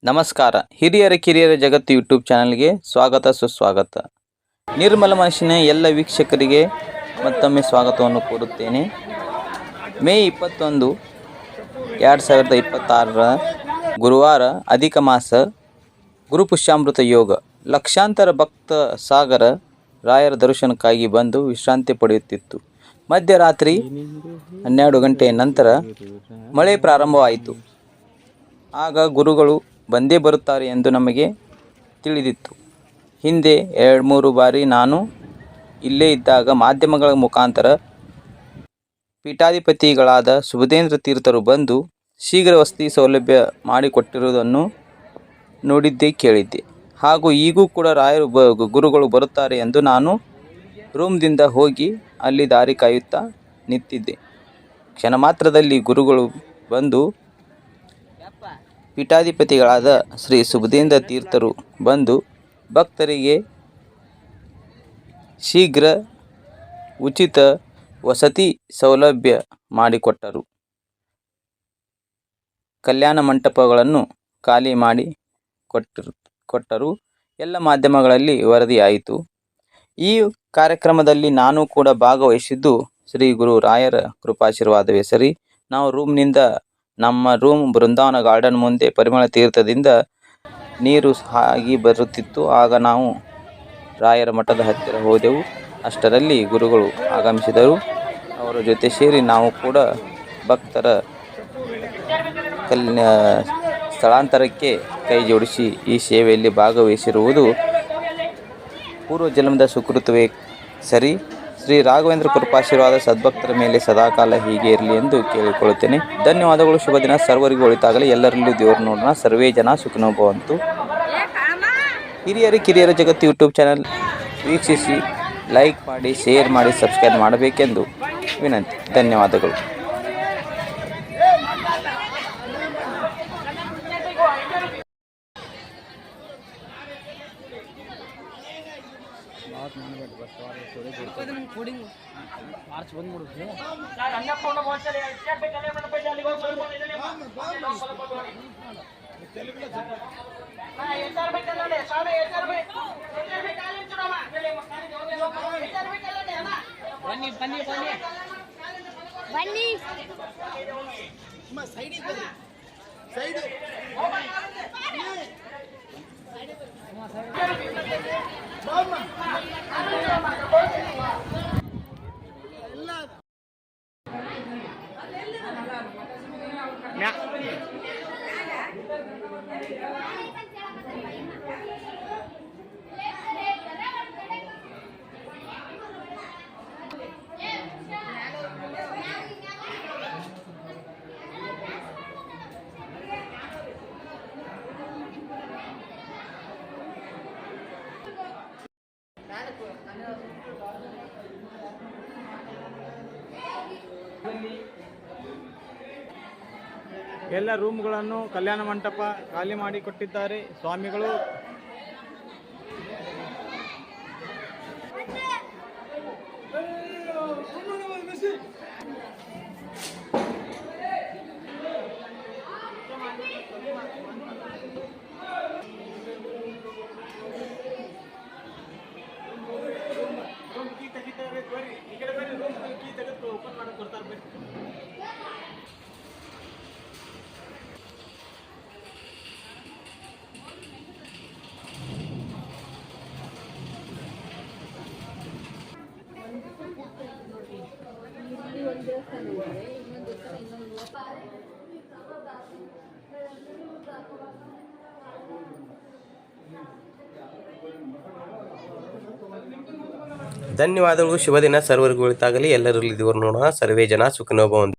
ನಮಸ್ಕಾರ. ಹಿರಿಯರ ಕಿರಿಯರ ಜಗತ್ತು ಯೂಟ್ಯೂಬ್ ಚಾನಲ್ಗೆ ಸ್ವಾಗತ ಸುಸ್ವಾಗತ. ನಿರ್ಮಲ ಮನಸ್ಸಿನ ಎಲ್ಲ ವೀಕ್ಷಕರಿಗೆ ಮತ್ತೊಮ್ಮೆ ಸ್ವಾಗತವನ್ನು ಕೋರುತ್ತೇನೆ. ಮೇ 21, 2026 ಗುರುವಾರ, ಅಧಿಕ ಮಾಸ, ಗುರುಪುಷ್ಯಾಮೃತ ಯೋಗ. ಲಕ್ಷಾಂತರ ಭಕ್ತ ಸಾಗರ ರಾಯರ ದರ್ಶನಕ್ಕಾಗಿ ಬಂದು ವಿಶ್ರಾಂತಿ ಪಡೆಯುತ್ತಿತ್ತು. ಮಧ್ಯರಾತ್ರಿ 12 ಗಂಟೆಯ ನಂತರ ಮಳೆ ಪ್ರಾರಂಭವಾಯಿತು. ಆಗ ಗುರುಗಳು ಬಂದೇ ಬರುತ್ತಾರೆ ಎಂದು ನಮಗೆ ತಿಳಿದಿತ್ತು. ಹಿಂದೆ 2-3 ಬಾರಿ ನಾನು ಇಲ್ಲೇ ಇದ್ದಾಗ ಮಾಧ್ಯಮಗಳ ಮುಖಾಂತರ ಪೀಠಾಧಿಪತಿಗಳಾದ ಸುಬುಧೇಂದ್ರ ತೀರ್ಥರು ಬಂದು ಶೀಘ್ರ ವಸತಿ ಸೌಲಭ್ಯ ಮಾಡಿಕೊಟ್ಟಿರುವುದನ್ನು ನೋಡಿದ್ದೆ, ಕೇಳಿದ್ದೆ. ಹಾಗೂ ಈಗೂ ಕೂಡ ರಾಯರು ಗುರುಗಳು ಬರುತ್ತಾರೆ ಎಂದು ನಾನು ರೂಮ್ದಿಂದ ಹೋಗಿ ಅಲ್ಲಿ ದಾರಿ ಕಾಯುತ್ತಾ ನಿಂತಿದ್ದೆ. ಕ್ಷಣ ಮಾತ್ರದಲ್ಲಿ ಗುರುಗಳು ಬಂದು ಪೀಠಾಧಿಪತಿಗಳಾದ ಶ್ರೀ ಸುಬುಧೇಂದ್ರ ತೀರ್ಥರು ಬಂದು ಭಕ್ತರಿಗೆ ಶೀಘ್ರ ಉಚಿತ ವಸತಿ ಸೌಲಭ್ಯ ಮಾಡಿಕೊಟ್ಟರು. ಕಲ್ಯಾಣ ಮಂಟಪಗಳನ್ನು ಖಾಲಿ ಮಾಡಿ ಕೊಟ್ಟರು. ಎಲ್ಲ ಮಾಧ್ಯಮಗಳಲ್ಲಿ ವರದಿಯಾಯಿತು. ಈ ಕಾರ್ಯಕ್ರಮದಲ್ಲಿ ನಾನು ಕೂಡ ಭಾಗವಹಿಸಿದ್ದು ಶ್ರೀ ಗುರು ರಾಯರ ಕೃಪಾಶೀರ್ವಾದವೇ ಸರಿ. ನಾವು ರೂಮ್ನಿಂದ ನಮ್ಮ ರೂಮ್ ಬೃಂದಾವನ ಗಾರ್ಡನ್ ಮುಂದೆ ಪರಿಮಳ ತೀರ್ಥದಿಂದ ನೀರು ಆಗಿ ಬರುತ್ತಿತ್ತು. ಆಗ ನಾವು ರಾಯರ ಮಠದ ಹತ್ತಿರ ಹೋದೆವು. ಅಷ್ಟರಲ್ಲಿ ಗುರುಗಳು ಆಗಮಿಸಿದರು. ಅವರ ಜೊತೆ ಸೇರಿ ನಾವು ಕೂಡ ಭಕ್ತರ ಸ್ಥಳಾಂತರಕ್ಕೆ ಕೈ ಜೋಡಿಸಿ ಈ ಸೇವೆಯಲ್ಲಿ ಭಾಗವಹಿಸಿರುವುದು ಪೂರ್ವಜನ್ಮದ ಸುಕೃತವೇ ಸರಿ. ಶ್ರೀ ರಾಘವೇಂದ್ರ ಕೃಪಾಶೀರ್ವಾದ ಸದ್ಭಕ್ತರ ಮೇಲೆ ಸದಾಕಾಲ ಹೀಗೆ ಇರಲಿ ಎಂದು ಕೇಳಿಕೊಳ್ಳುತ್ತೇನೆ. ಧನ್ಯವಾದಗಳು. ಶುಭ ದಿನ. ಸರ್ವರಿಗೂ ಒಳಿತಾಗಲಿ. ಎಲ್ಲರಲ್ಲೂ ದೇವರು ನೋಡೋಣ. ಸರ್ವೇ ಜನ ಸುಖಿನೋ ಭವಂತು. ಹಿರಿಯರ ಕಿರಿಯರ ಜಗತ್ತು ಯೂಟ್ಯೂಬ್ ಚಾನಲ್ ವೀಕ್ಷಿಸಿ, ಲೈಕ್ ಮಾಡಿ, ಶೇರ್ ಮಾಡಿ, ಸಬ್ಸ್ಕ್ರೈಬ್ ಮಾಡಬೇಕೆಂದು ವಿನಂತಿ. ಧನ್ಯವಾದಗಳು. ಎಲ್ಲ ರೂಮ್ಗಳನ್ನು ಕಲ್ಯಾಣ ಮಂಟಪ ಖಾಲಿ ಮಾಡಿಕೊಟ್ಟಿದ್ದಾರೆ ಸ್ವಾಮಿಗಳು. ಧನ್ಯವಾದಗಳು. ಶುಭ ದಿನ. ಸರ್ವರಿಗೂ ಒಳಿತಾಗಲಿ. ಎಲ್ಲರಲ್ಲಿ ದೇವರು ನೋಡೋಣ. ಸರ್ವೇ ಜನ ಸುಖಿನೋ ಭವಂತು.